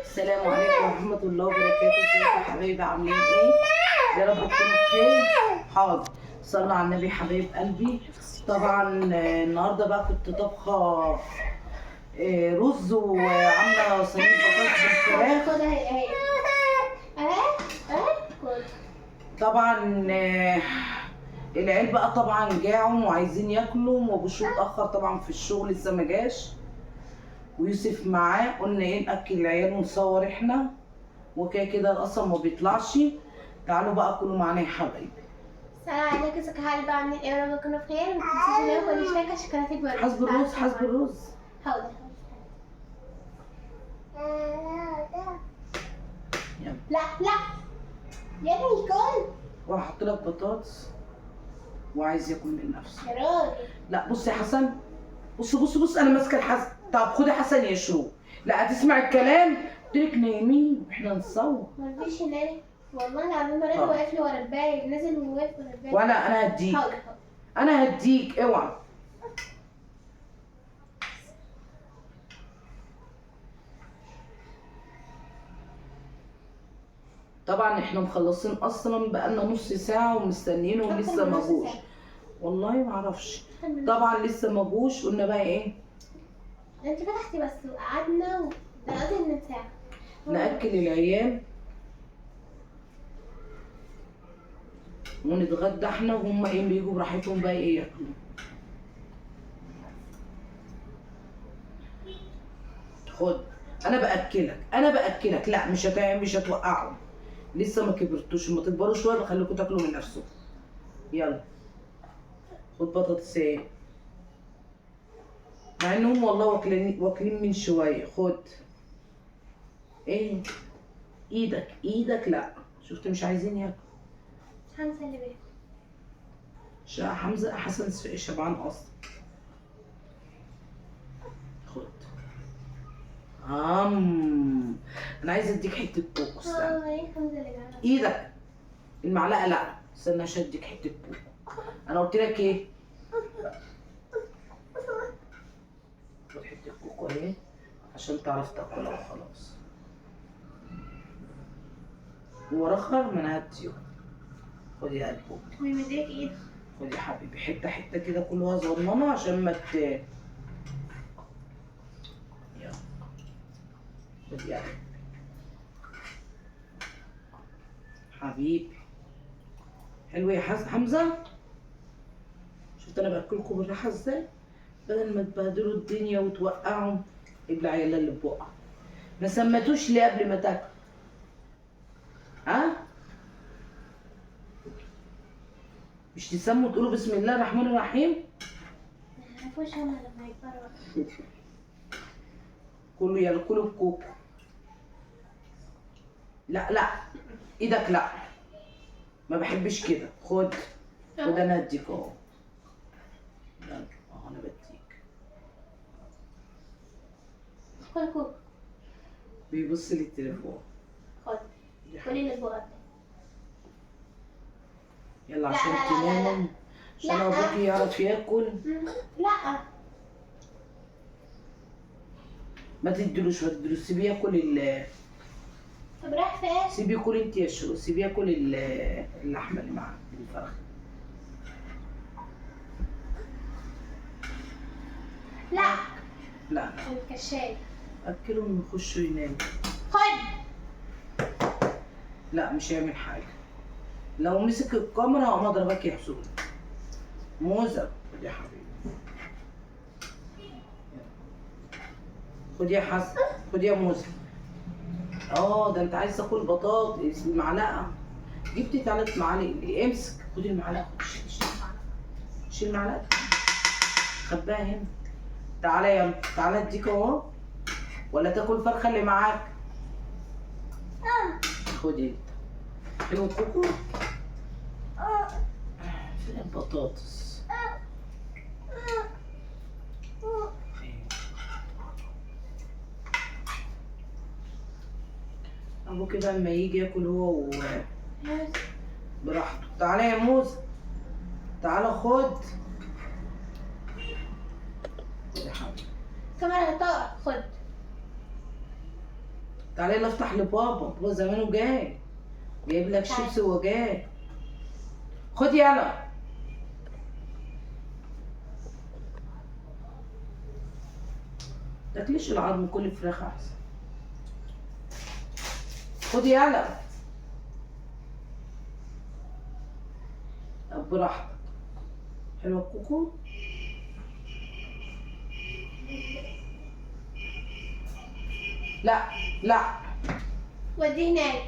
السلام عليكم ورحمة الله وبركاته. ازيكم يا حبايبي عاملين ايه؟ يا رب تكونوا بخير. حاضر، صلوا على النبي حبايب قلبي. طبعا النهارده بقى كنت طبخة رز وعاملة صينية بطاطس بالفراخ. طبعا العيال بقى طبعا جاعوا وعايزين ياكلوا، وابوشو اتأخر طبعا في الشغل لسه ما جاش، ويوسف معاه. قلنا ايه ناكل العيال ونصور احنا، وكده كده اصلا ما بيطلعش. تعالوا بقى كلوا معانا يا حبايبي. السلام عليكم، ازيكم يا حبايبي عاملين ايه؟ يا رب تكونوا بخير. ما تنسوش تلاقوا كل اشتراك عشان قناتي تكبر. حسب الرز حسب الرز. حاضر. يلا لا يا ابني كل واحط لك بطاطس وعايز ياكل من نفسه. يا راجل. لا بص يا حسن، بص انا ماسكه الحسن. طب خد يا حسن يا شو، لا هتسمع الكلام. قلت لك نايمين واحنا نصور. مرضيش ينام والله العظيم. بنات واقف لي ورا الباب، نازل وواقف ورا الباب. انا هديك. حاضر. انا هديك اوعى. طبعا احنا مخلصين اصلا بقالنا نص ساعه ومستنيينه ولسه ما جوش. والله ما اعرفش. طبعا لسه ما جوش. قلنا بقى ايه، انت فتحتي بس وقعدنا ودلوقتي من ساعه ناكل العيال ونتغدى احنا، وهم ايه بيجوا براحتهم بقى ايه ياكلوا. خد انا باكلك. لا مش هتوقعهم، لسه ما كبرتوش. ما تكبروا شويه بخليكم تاكلوا من نفسكم. يلا خد بطاطسايه، مع انهم والله واكلين من شويه. خد ايه ايدك. لا شفت مش عايزين ياكلوا. حمزه اللي بيه. حمزه حسن شبعان اصلا. خد انا عايزه اديك حته كوكو. استنى ايه حمزه اللي بيه؟ ايدك المعلقه. لا استنى عشان اديك حته كوكو. انا قلت لك ايه، خد حته كوكو اهي عشان تعرف تاكلها وخلاص. ورخر ما انا هديه. خد يا قلبك، ويمديك ايدك. خد يا حبيبي حته كده كلها صغننه عشان ما يلا خد يا قلبي حبيبي. حلو يا حمزه. شفت انا باكلكم بالراحه ازاي، بدل ما تبهدلوا الدنيا وتوقعوا. ابلع يلا اللي ببقع. ما سمتوش ليه قبل ما تاكل؟ ها مش تسموا تقولوا بسم الله الرحمن الرحيم؟ ما يعرفوش هما لما يكبروا. كلوا يلا كلوا بكوكو. لا ايدك لا، ما بحبش كده. خد انا اديك اهو. يلا اهو انا بديك. كل كوب. بيبص لي التليفون. خد كل اللي بغد. يلا عشان تناموا، عشان ابوكي يعرف ياكل. لا ما تديلوش سيبيه ياكل طب راح فين؟ سيبيه ياكل انت يا شو، سيبيه ياكل اللحمه اللي معاه الفرخ. لا الكشاف. اكلهم يخشوا يناموا. خد. لا مش هيعمل حاجه. لو مسك الكاميرا هقوم اضربك يا حسون. موزه خد يا حبيبي. خد يا حسن، خد يا موزه. ده انت عايز تاكل بطاطس المعلقه. جبتي 3 معالق ليه؟ امسك خد المعلقه. شيل المعلقه خباها هنا. تعالى يلا تعالى اديك اهو. ولا تاكل فرخه اللي معاك؟ خد انت. حلو الكوكو. فين البطاطس؟ ابوكي بقى لما يجي ياكل هو براحته. تعالى يا موز، تعالى خد يا حبيبي. كمان هتقع. خد تعالى يلا افتح لبابا، بابا زمانه جاي جايب لك شيبسي وجاي. خد يلا. تاكليش العظم، كل فراخ احسن. خد يلا. طب براحتك. حلوه الكوكو. لا لا. وديه هناك.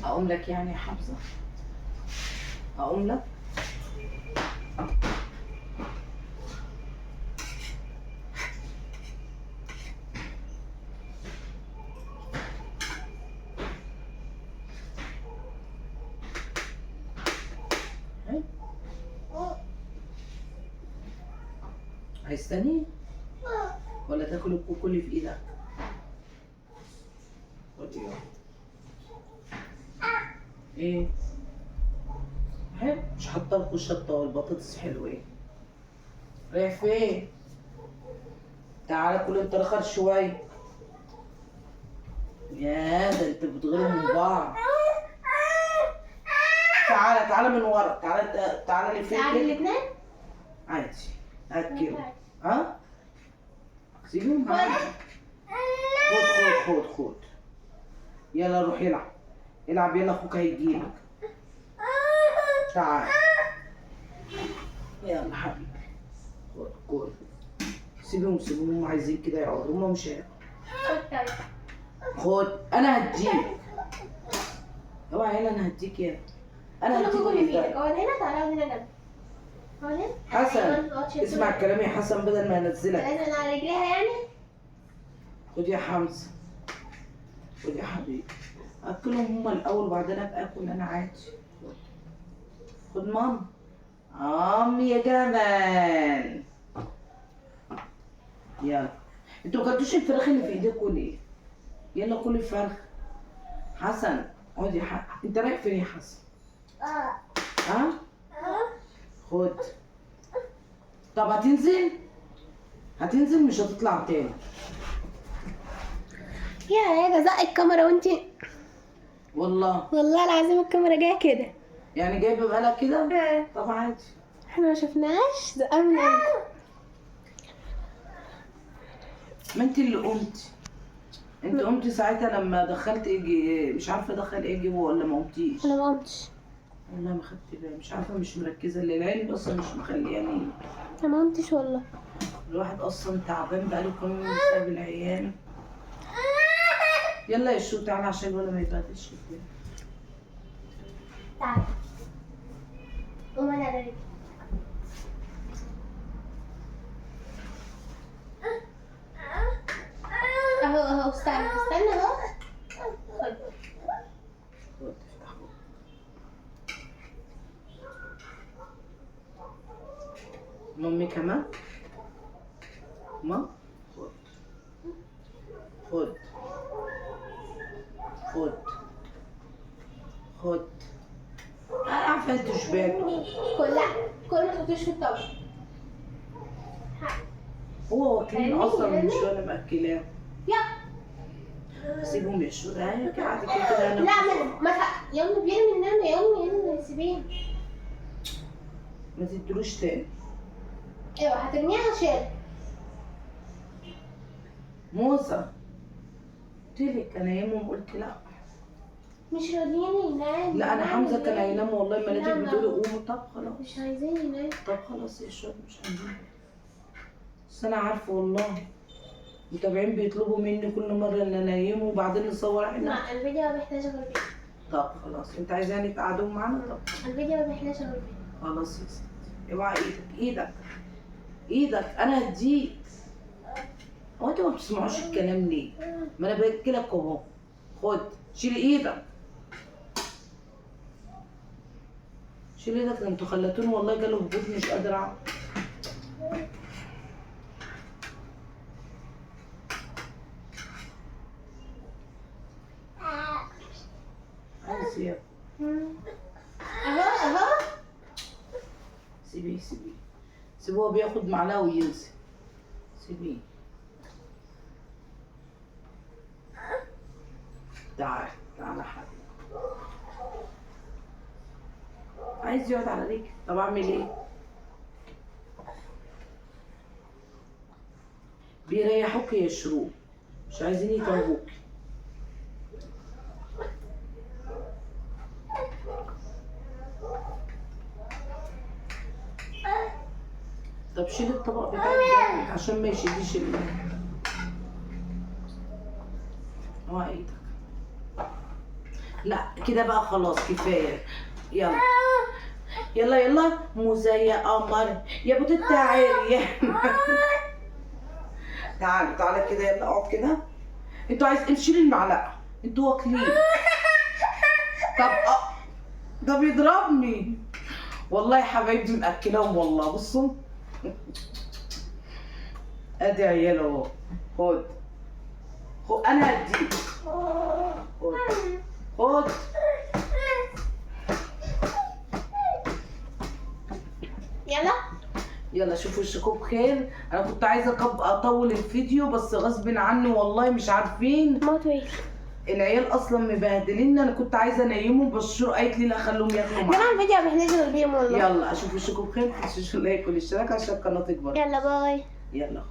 اقوم لك يعني يا حمزه؟ اقوم لك؟ عايز تاني ولا تاكل الكوكو اللي في ايدك؟ خد يلا. ايه حلو، مش حاطه لكم الشطه والبطاطس حلوين. رايح فين؟ تعالى كل انت رخر شويه. يا ده انت بتغيروا من بعض. تعالى تعالى من ورا، تعالى تعالى لفين تعالي كده. الاثنين. عادي اكله. ها سيبهم معايا. خد يلا روح يلعب. العب يلا، اخوك هيجيلك. تعال يلا حبيبي. خد سيبهم هم عايزين كده يقعدوا، هم مش هياكلوا. خد انا هديك. اوعى هنا، انا هديك يلا. انا هديك كل اللي في يلا. ايدك. اقعد هنا، تعالى اقعد هنا جنبي. اقعد هنا. حسن اسمع كلامي يا حسن بدل ما انزلك. لازم على رجليها يعني. خد يا حمزه، خد يا حبيبي. اكلهم هما الاول وبعدين ابقى اكل انا عادي. خد ماما. يا جمال. يلا انتوا ما كلتوش الفراخ اللي في ايديكوا ليه؟ يلا كل الفرخ. حسن اقعد يا انت رايح فين يا حسن؟ ها؟ خد. طب هتنزل؟ هتنزل مش هتطلع تاني. يا زق الكاميرا وانتي. والله العظيم الكاميرا جايه كده. يعني جايبه بقالك كده؟ طب عادي. احنا ما شفناش زقها من امتى. ما انت اللي قمتي. انت قمتي ساعتها لما دخلت ايجي، مش عارفه دخل ايجي ولا ما قمتيش؟ انا ما قمتش. والله ما خدت بالي، مش عارفه، مش مركزه اللي العين اصلا مش مخلياني. انا ما قمتش والله. الواحد اصلا تعبان بقاله كام يوم بسبب العيال. يلا يا شو تعالى عشان ولا ما يبهدلش الدنيا. تعالى. قوم انا على رجلي. اهو استنى اهو. خد. مامي كمان. ما خد انا عارفه انتوا شباب. كل ما تحطوش في الطبق. هو واكلين اصلا من شويه انا ماكلاه. يلا سيبهم يشوا ده قاعد كده. انا لا ما يلا بيرمي النمى. يلا سيبيه. ما تدلوش تاني. ايوه هترميها شيل. موسى قلتلك انا يمهم، قلت لا. مش راضيين ينام. لا انا حمزه كان هينام والله، ما لقيتك بتقولي قوموا. طب خلاص. مش عايزين ينام. طب خلاص يا شباب مش عايزين. بس انا عارفه والله متابعين بيطلبوا مني كل مره ان انيمه وبعدين نصور احنا. لا الفيديو ما بيحتاج غير كده. طب خلاص انت عايزاني تقعدوا معانا؟ طب الفيديو ما بيحتاج غير كده. خلاص يا ستي. اوعى ايدك انا هديك. هو انتوا ما بتسمعوش الكلام ليه؟ ما انا بحكي لك اهو. خد شيل ايدك. شيل ايدك، ده انتوا خلتوني والله جاله هبوط مش قادره اقعد. عايز ايه؟ اهو سيبيه هو بياخد معلقه وينزل. سيبيه. تعال تعال يا حبيبي. عايز يقعد على رجلي، طب اعمل ايه؟ بيريحوك يا شروق، مش عايزين يتعبوك. طب شيل الطبق بتاعك جامد عشان ما يشديش هو ايدك. لا كده بقى خلاص كفايه. يلا يلا يلا موزة يا قمر يا بوت تعالي. تعالوا تعالى كده، يلا اقعد كده. انتوا عايز شيل المعلقه، انتوا واكلين. طب ده بيضربني والله يا حبايبي، مأكلاهم والله. بصوا ادي عيال اهو. خد خد انا هديك. خد خد. يلا يلا شوفوا وشكم بخير. انا كنت عايزه اطول الفيديو بس غصب عني والله، مش عارفين ما طويل. العيال اصلا مبهدلين. انا كنت عايزه انيمهم بس شو قالت لي لا خلوهم ياكلوا ده معايا. انا الفيديو بننزل بيهم والله. يلا اشوف وشكم بخير، ما تنسوش اللايك والاشتراك عشان القناه تكبر. يلا باي. يلا.